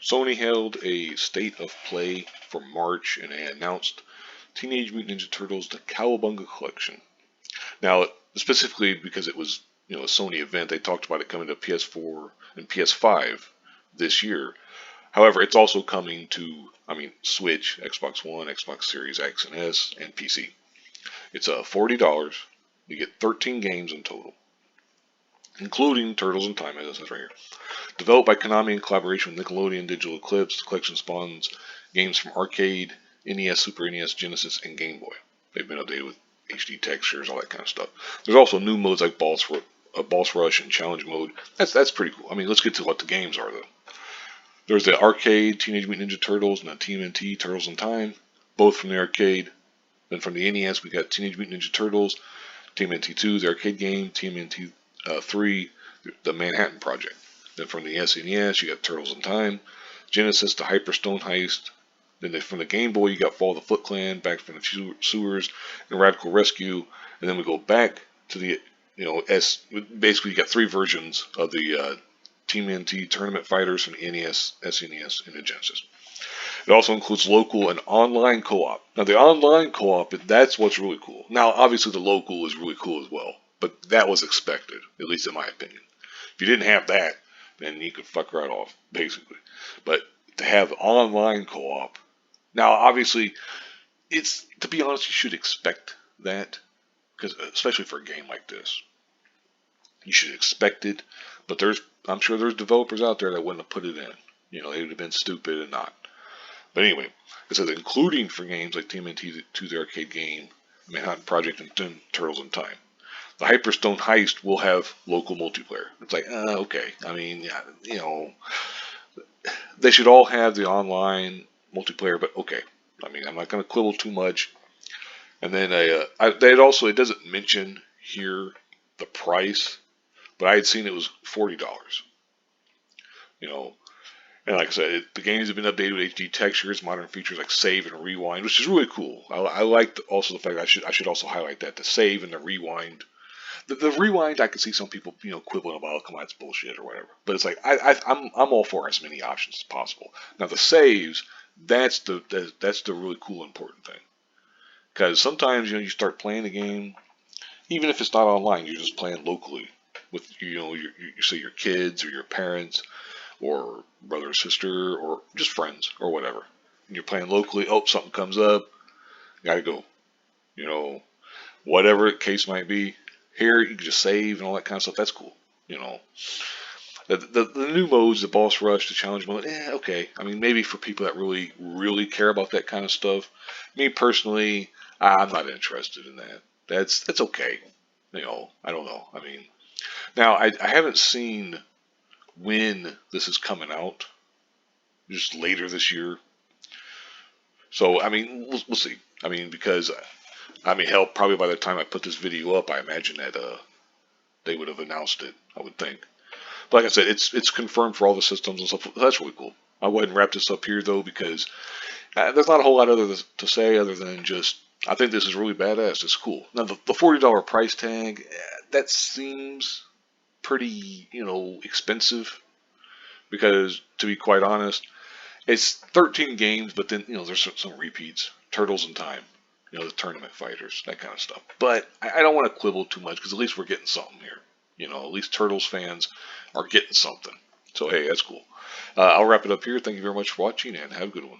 Sony held a state of play for March and they announced Teenage Mutant Ninja Turtles: The Cowabunga Collection. Now, specifically because it was a Sony event, they talked about it coming to PS4 and PS5 this year. However, it's also coming to, Switch, Xbox One, Xbox Series X and S, and PC. It's $40. You get 13 games in total, including Turtles in Time, as it says right here. Developed by Konami in collaboration with Nickelodeon Digital Eclipse, the collection spawns games from arcade, NES, Super NES, Genesis, and Game Boy. They've been updated with HD textures, all that kind of stuff. There's also new modes like Boss Rush and Challenge Mode. That's pretty cool. Let's get to what the games are, though. There's the arcade Teenage Mutant Ninja Turtles and the TMNT Turtles in Time, both from the arcade. Then from the NES, we got Teenage Mutant Ninja Turtles, TMNT 2, the arcade game, TMNT 3, the Manhattan Project. Then from the SNES, you got Turtles in Time, Genesis, the Hyperstone Heist. Then from the Game Boy, you got Fall of the Foot Clan, Back from the Sewers, and Radical Rescue. And then we go back to the, basically you got three versions of the TMNT Tournament Fighters from the NES, SNES, and the Genesis. It also includes local and online co-op. Now the online co-op, that's what's really cool. Now obviously the local is really cool as well, but that was expected, at least in my opinion. If you didn't have that, then you could fuck right off, basically. But to have online co-op, now obviously, to be honest, you should expect that, because especially for a game like this, you should expect it. But I'm sure there's developers out there that wouldn't have put it in. They would have been stupid and not. But anyway, it says including for games like TMNT 2, the arcade game, Manhattan Project, and Turtles in Time. The Hyperstone Heist will have local multiplayer. It's like, okay. They should all have the online multiplayer, but okay. I'm not going to quibble too much. And then it doesn't mention here the price, but I had seen it was $40. And like I said, the games have been updated with HD textures, modern features like save and rewind, which is really cool. I like also the fact that I should also highlight that the save and the rewind. The rewind, I can see some people quibbling about, oh, come on, it's bullshit or whatever. But it's like I'm all for as many options as possible. Now the saves, that's the really cool important thing, because sometimes you start playing the game, even if it's not online, you're just playing locally with say your kids or your parents or brother or sister or just friends or whatever. And you're playing locally. Oh, something comes up, gotta go. Whatever the case might be. Here you can just save and all that kind of stuff. That's cool. The new modes, the Boss Rush, the Challenge Mode. Okay. Maybe for people that really really care about that kind of stuff. Me personally, I'm not interested in that. That's okay. I don't know. Now I haven't seen when this is coming out, just later this year. So we'll see. Because hell, probably by the time I put this video up, I imagine that they would have announced it. I would think. But like I said, it's confirmed for all the systems and stuff. That's really cool. I'll go ahead and wrap this up here though, because there's not a whole lot other to say other than just I think this is really badass. It's cool. Now the $40 price tag, that seems pretty expensive. Because to be quite honest, it's 13 games, but then there's some repeats. Turtles in Time, the tournament fighters, that kind of stuff. But I don't want to quibble too much because at least we're getting something here. At least Turtles fans are getting something. So hey, that's cool. I'll wrap it up here. Thank you very much for watching and have a good one.